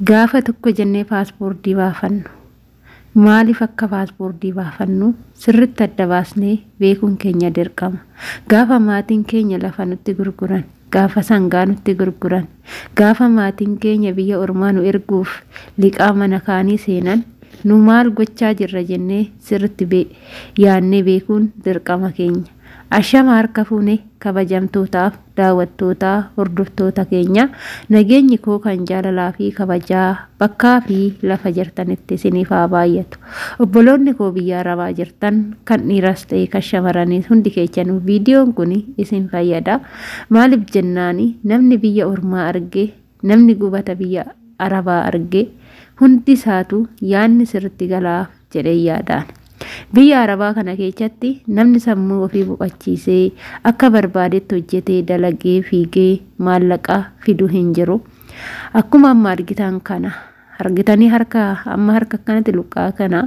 Gaafa tokko jennee paaspoortii baafannu maaliif akka paaspoortii baafannu sirriitti adda baasnee beekuun keenya dirqama. Gaafa maatiin keenya lafa nutti gurguran, gaafa sangaa nutti gurguran, gaafa maatiin keenya biyya ormaa nu erguuf liqaa mana kaanii seenan nu maal gochaa jirra jennee sirriitti yaannee beekuun dirqama keenya. Ashama harka fuune kabajamtootaaf daawwattootaa hordoftoota keenya nageenyi koo kan jaalalaa fi kabajaa bakkaa fi lafa jirtanitti isiniif haa baay'atu. Obboloonni koo biyya arabaa jirtan kan dhiiras ta'e kan shamarraniis hundi keessanuu viidiyoon kun isin fayyada. Maaliif jennaani namni biyya ormaa arge, namni gubata biyya arabaa arge hundi isaatu yaanni sirriitti galaaf jedhee yaadaan. Biyya arabaa kana keessatti namni sammuu ofii boqochiisee akka barbaadetti hojjetee dalagee fiigee maallaqa fiduu hin jiru. Akkuma amma argitan kana argitanii harka kanatti luqqaa kana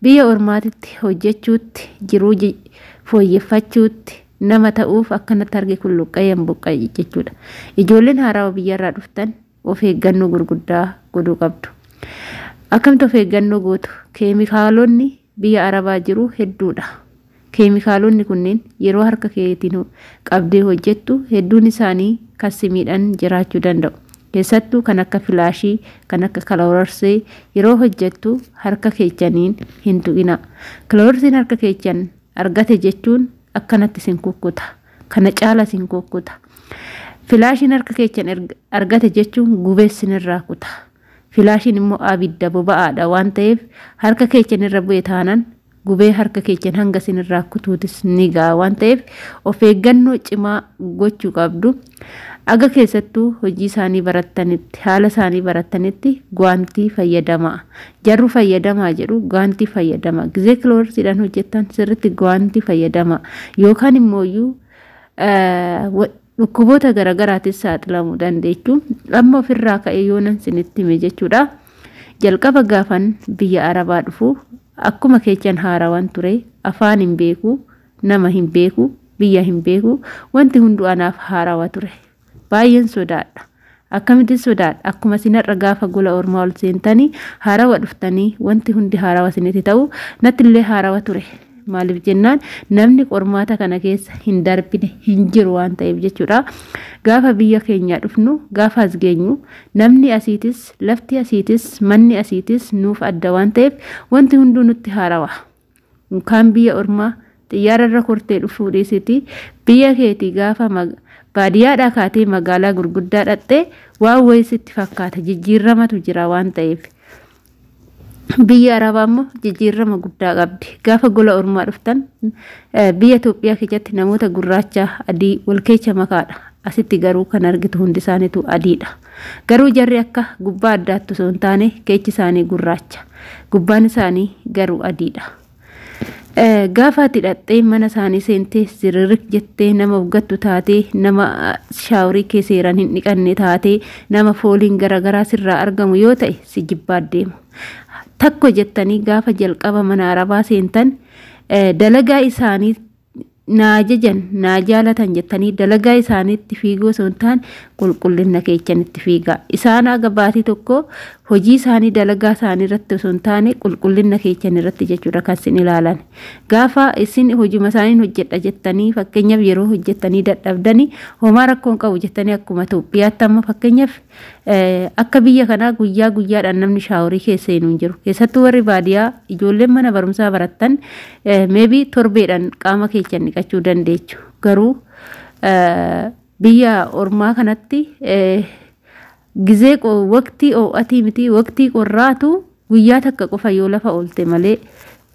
biyya ormaatitti hojjechuutti jiruu fooyyeffachuutti nama ta'uuf akkanatti arge kun luqqa'een buqqa'e jechuudha. Ijoolleen haaraa biyyarraa dhuftan of eeggannoo gurguddaa godhuu qabdu. Akkamtu of eeggannoo gootu? Keemikaalonni biyya arabaa jiru hedduudha. Keemikaalonni kunneen yeroo harka keetiin qabdee hojjettu hedduun isaanii kasimiidhaan jiraachuu danda'u. Keessattuu kan akka filaashii, kan akka kaloorsee yeroo hojjettu harka keechaniin hin tuqina. Kaloorsiin harka keechan argate jechuun akkanatti sin kukkuta. Kana caala sin kukkuta. Filaashiin harka keechan argate jechuun gubeessin irraa kuta. Filaashiin immoo abidda boba'aadha waan ta'eef harka keechan irra bu'e taanan gubee harka keechan hanga sin irraa kutuutis ni ga'a waan ta'eef of eeggannoo cimaa gochuu qabdu. Aga keessattuu hojii isaanii barattanitti haala isaanii barattanitti gwaantii fayyadamaa. Jarru fayyadamaa jedhu gwaantii fayyadamaa. Gizee kiloorsiidhaan hojjettan sirriitti gwaantii fayyadamaa yookaan immoo dhukkuboota garaagaraatis saaxilamuu dandeechu. Amma ofirraa ka'ee yoonan sinitti hime jechuudha. Jalqaba gaafan biyya arabaa dhufu akkuma keechan haarawwan ture afaan hin beeku, nama hin beeku, biyya hin beeku, wanti hunduu anaaf haarawa ture. Baay'een sodaadha. Akkamitti sodaadha? Akkuma sinarra gaafa gola ormaa ol seentanii haarawa dhuftanii wanti hundi haarawa sinitti ta'u nattillee haarawa ture. Maaliif jennaan namni qormaata kana keessa hin darbine hin jiru waan ta'eef jechuudha. Gaafa biyya keenya dhufnu gaafa as geenyu namni asiitis lafti asiitis manni asiitis nuuf adda waan ta'eef wanti hunduu nutti haarawa. Kan biyya ormaa xiyyaararra kortee dhufuu dhiisiti biyya keetii gaafa baadiyyaadhaa kaatee magaalaa gurguddaa dhaqxee waan wayisitti fakkaata jijjiiramatu jira waan ta'eef. Biyya arabaa immoo jijjiirama guddaa qabdi. Gaafa gola ormaa dhuftan biyya Itoophiyaa keessatti namoota gurraacha adii wal keessa makaadha. Asitti garuu kan argitu hundi isaaniitu adiidha. Garuu jarri akka gubbaa addaatti osoo hin taane keechi isaanii gurraacha. Gubbaan isaanii garuu adiidha. Gaafa ati dhaqxee mana isaanii seentee sirriiq jettee nama ugattu taatee nama shaaworii keessa seeran hin dhiqanne taatee nama fooliin garagaraa sirraa argamu yoo ta'e si jibbaa deemu. Takko jettanii gaafa jalqaba mana arabaa seentan dalagaa isaanii naajajan naajaalatan jettanii dalagaa isaaniitti fiigoo osoo hin taane qulqullina keechanitti fiigaa. Isaan aga baatii tokko hojii isaanii dalagaa isaanii irratti osoo hin taane qulqullina keechan irratti jechuudha kan isin ilaalan. Gaafa isin hojuma isaanii hojjedha jettanii fakkeenyaaf yeroo hojjettanii dadhabdanii homaa rakkoon qabu jettanii akkuma Itoophiyaatti amma fakkeenyaaf akka biyya kanaa guyyaa guyyaadhaan namni shaaworii keessa seenuu hin jiru. Keessattuu warri baadiyyaa ijoolleen mana barumsaa barattan meebii torbeedhaan qaama keechan dhiqachuu dandeechu. Garuu biyya ormaa kanatti gizee waqtii oo'atii miti waqtii qorraatu guyyaa takka qofa yoo lafa oolte malee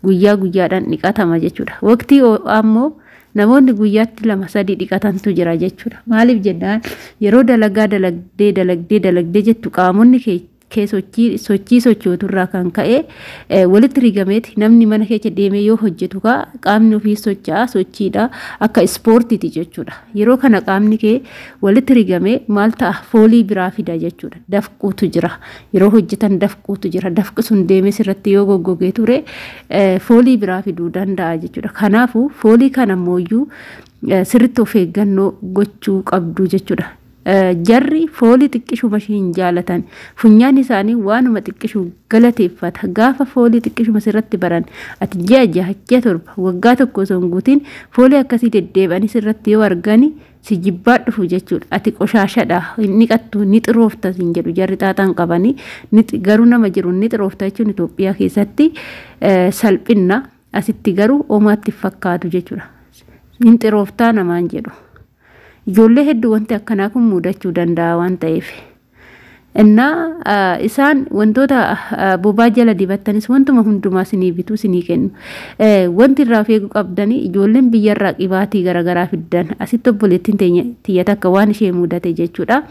guyyaa guyyaadhaan dhiqatama jechuudha. Waqtii ammoo namoonni guyyaatti 2-3 dhiqatantu jira jechuudha. Maaliif jennaan yeroo dalagaa dalagdee jettu qaamonni sochii sochooturraa kan ka'e walitti rigameeti namni mana keessa deemee yoo hojjetu qaamni ofii sochiidha akka ispoortiiti jechuudha. Yeroo kana qaamni kee walitti rigamee maal ta'a foolii biraa fida jechuudha. Dafquutu jira. Yeroo hojjetan dafquutu jira. Dafqi sun deemee sirratti yoo goggogee ture foolii biraa fiduu danda'a jechuudha. Kanaafuu foolii kana mooyyuu sirriitti of eeggannoo gochuu qabdu jechuudha. jarri foolii xiqqishu mashiin jaalatan funyaan isaanii waanuma xiqqishu galateeffata gaafa foolii xiqqishu masirratti baran ati ji'a ji'a torba waggaa tokko osoo hin guutin foolii akkasii deddeebi'anii sirratti yoo argani si jibbaa dhufu jechuudha ati qoshaashadha inni qattu ni xiroofta sin jedhu jarri xaaxaan qabanii garuu nama jiru ni xiroofta jechuun Itoophiyaa keessatti salphina asitti garuu omaatti fakkaatu jechuudha ni xirooftaa namaan jedhu. Ijoollee hedduu wanti akkanaa kun mudachuu danda'a waan ta'eef. Isaan wantoota bobaa jala dibattanis wantuma hundumaa sinii bituu sinii kennu. Wanti irraa feeguu qabdanii ijoolleen biyyarraa qibaatii garaagaraa fiddan asitti obboleettiin tiyyata akka waan ishee mudate jechuudha.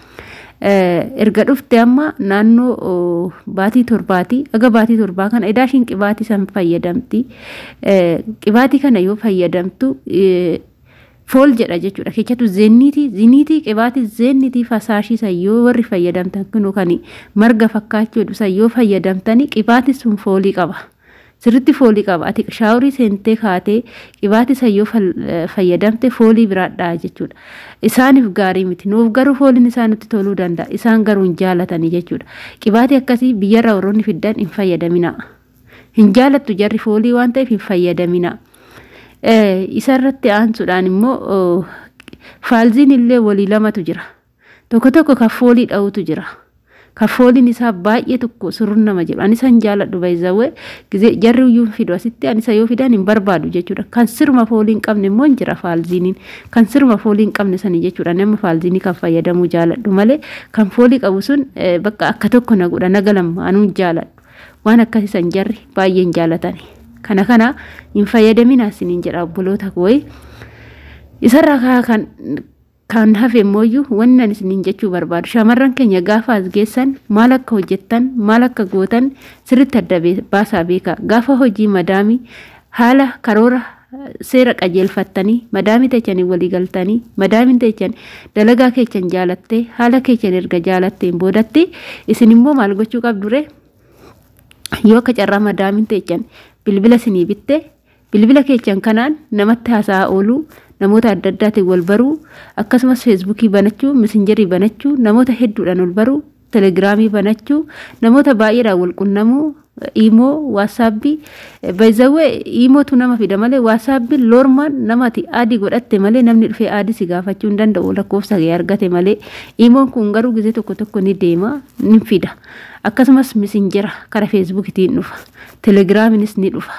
Erga dhufte amma naannoo baatii torbaati. Aga baatii torbaa kana edaashiin qibaatii san fayyadamti. Qibaatii kana yoo fayyadamtu fool jedha jechuudha keessattuu ziniitii qibaatii ziniitii fasaashii sayyoo warri fayyadamtan kunu kan marga fakkaachuu dhusa yoo fayyadamtanii qibaatii sun foolii qaba sirriitti foolii qaba ati shaaworii seentee kaatee qibaatii sayyoo fayyadamte foolii biraadhaa jechuudha isaaniif gaarii miti nuuf garuu fooliin isaanitti toluu danda'a isaan garuu hin jaalatanii jechuudha qibaatii akkasii biyyarraa warroonni fiddan hin fayyadamina hin jaalattu jarri foolii waan ta'eef hin fayyadamina. Isarratti aansuudhaan immoo faalziin illee walii lamatu jira. Tokko ka foolii dha'utu jira. Ka fooliin isaa baay'ee tokko surun nama jiru. Ani san jaaladhu baay'izawee jarri iyyuu fidu asitti ani isa yoo fidan hin barbaadu jechuudha. Kan sirma foolii hin qabne immoo hin jira faalziiniin. Kan sirma foolii hin qabne sani jechuudha. Nama faalziinii kan fayyadamuu jaaladhu malee kan foolii qabu sun bakka akka tokko na godha naga lama anuu jaaladhu. Waan akkasii san jarri baay'ee hin jaalatani. Kana hin fayyadamin asiniin jedha obboloota koo isarraa kan hafe mooyyuu wanni ani isiniin jechuu barbaadu shamarran keenya gaafa as geessan maal akka hojjettan maal akka gootan sirriitti adda baasaa beekaa gaafa hojii madaamii haala karoora seera qajeelfattanii madaamii teechanii walii galtanii madaamiin teechan dalagaa keechan jaalattee haala keechan erga jaalatteen boodatti isin immoo maal gochuu qabdure yoo akka carraa madaamiin teechan bilbila sinii bitte bilbila keechan kanaan namatti haasaa ooluu namoota adda addaatiin wal baruu akkasumas feesbuukii banachuu mesenjerii banachuu namoota hedduudhaan wal baruu telegiraamii banachuu namoota baay'eedhaan wal qunnamuu imoo waasaapbii baay'izawee imootu nama fida malee waasaapbii loormaan namati adii godhatte malee namni dhufee adii si gaafachuu hin danda'u lakkoofsa argate malee imoon kun garuu gisee tokko ni deema ni fida akkasumas mesenjera kara feesbuukiitiin dhufa telegiraamiinis ni dhufa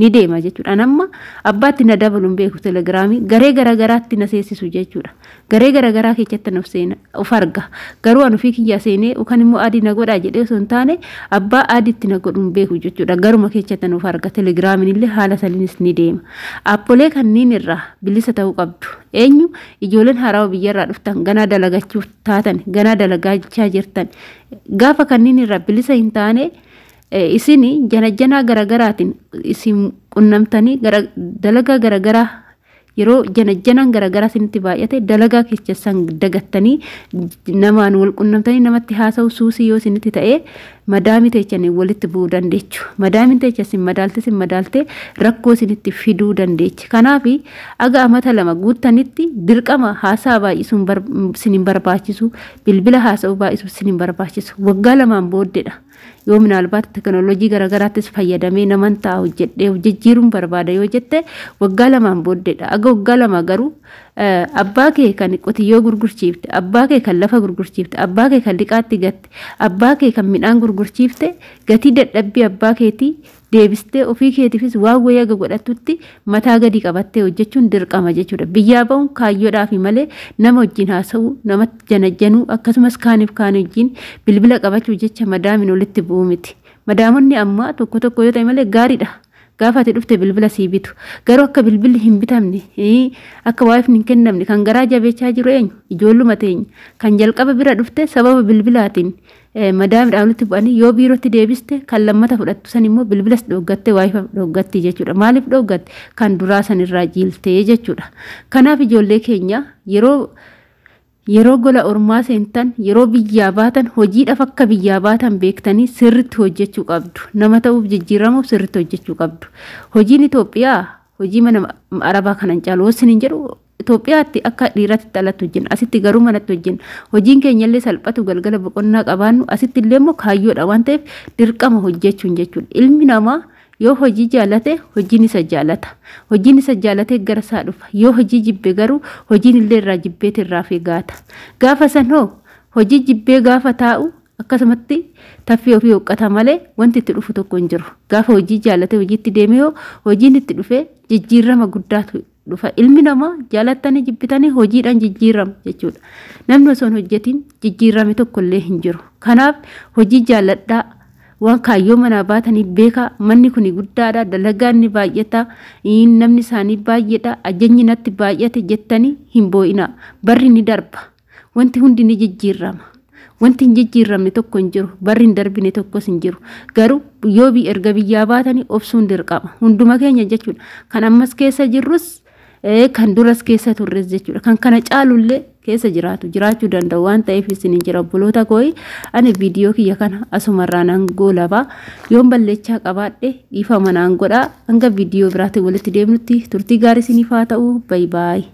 ni deema jechuudha namma abbaatti na dabaluun beeku telegiraamii garee garagaraatti na seesisu jechuudha garee garagaraa keessatti nuuf seena uf arga garuu anu fi kiyya seenee ukan immoo adii na godhaa jedhee osoo hin taane abbaa adiitti na godhuun beeku jechuudha garuma keessatti nuuf arga telegiraamiin illee haala saliinis ni deema appolee kanniin irraa bilisa ta'uu qabdu eenyu ijoolleen haaraa biyyarraa dhuftan ganaa dalagachuuf taatan ganaa dalagachaa jirtan gaafa kanniin irraa bilisa hin taane isini janajjanaa garagaraatiin isin qunnamtanii dalagaa garagaraa yeroo janajjanaan garagaraa isinitti baay'ate dalagaa keessan dagattanii namaan wal qunnamtanii namatti haasa'u suusii yoo isinitti ta'e madaamii teechanii walitti bu'uu dandeechu madaamiin teecha isin madaalte rakkoo isinitti fiduu dandeechi kanaaf aga amata lama guuttanitti dirqama haasaa baay'isuun isinin barbaachisu bilbila haasa'uu baay'isuun isinin barbaachisu waggaa lamaan booddeedha yoo minaalbaat teknoolojii garagaraattis fayyadamee naman ta'a hojjechiiruun barbaada yoo jette waggaa lamaan booddeedha aga waggaa lama garuu abbaa kee kan qotiyyoo gurgurchiifte abbaa kee kan lafa gurgurchiifte abbaa kee kan liqaatti gatte abbaa kee kan midhaan gurgurchiifte gatii dadhabbii abbaa keetii deebistee ofii keetiifis waan wayyaa godhatutti mataa gadi qabattee hojjechuun dirqama jechuudha biyyaa ba'uun kaayyoodhaaf malee nama wajjin haasa'uu namatti janajjanuu akkasumas kaaniif kaan wajjin bilbila qabachuu jecha madaamin walitti bu'uu miti madaamonni amma tokko yoo ta'e malee gaariidha gaafa ati dhufte bilbila sii bitu garuu akka bilbilli hin bitamne akka waayif hin kennamne kan garaa jabeechaa jiru eenyu ijoolluma teenya kan jalqaba bira dhufte sababa bilbilaatiin madaamidhaan walitti bu'anii yoo biirootti deebiste kan lammata fudhattu san immoo bilbilas dhoggatte waayifa dhoggatte jechuudha maaliif dhoggatte kan duraa san irraa jiiltee jechuudha kanaaf ijoollee keenya yeroo gola ormaa seentan yeroo biyyaa baatan hojiidhaaf akka biyyaa baatan beektanii sirriitti hojjechuu qabdu nama ta'uuf jijjiiramuuf sirriitti hojjechuu qabdu hojiin Itoophiyaa hojii mana arabaa kanan caalu wasiin jedhu Itoophiyaatti akka dhiiratti dhalatu wajjin asitti garuu manatti wajjin hojiin keenyallee salphatu galgala boqonnaa qabaannu asitti illee immoo kaayyoodha waan ta'eef dirqama hojjechuun jechuudha. Ilmi namaa yoo hojii jaalate hojiin isa jaalata. Hojiin isa jaalate gara isaa dhufa. Yoo hojii jibbe garuu hojiin illee irraa jibbeeti irraa fiigaata. Gaafa san hoo hojii jibbee gaafa taa'u akkasumatti taffii ofii hoqqata malee wanti itti dhufu tokko hin jiru. Gaafa hojii jaalate hojiitti deemee hoo hojiin itti dhufee jijjiirama guddaatu dhufa. Ilmi namaa jaalatanii jibbitanii hojiidhaan jijjiirama jechuudha. Namni osoo hin hojjetin jijjiirame tokko illee hin jiru. Kanaaf hojii jaaladhaa. Waan kaayyoo manaa baatanii beeka manni kuni guddaadha dalagaan ni baay'ata namni isaanii baay'eedha ajajni natti baay'ate jettanii hin boo'ina barri ni darba wanti hundi ni jijjiirama wanti hin jijjiiramne tokko hin jiru barri hin darbine tokkos hin jiru garuu yoo erga biyyaa baatanii obsuun dirqama hunduma keenya jechuudha kan ammas keessa jirrus kan duras keessa turres jechuudha kan kana caalullee keessa jiraachuu danda'u waan ta'eef isiniin jira obboloota kooyi ani viidiyoo kiyya kana asumarraa nan goolaba yoon balleechaa qabaadhe dhiifama naan godhaa hanga viidiyoo biraatti walitti deemnutti turtii gaarii isiniif haa ta'u bye bye.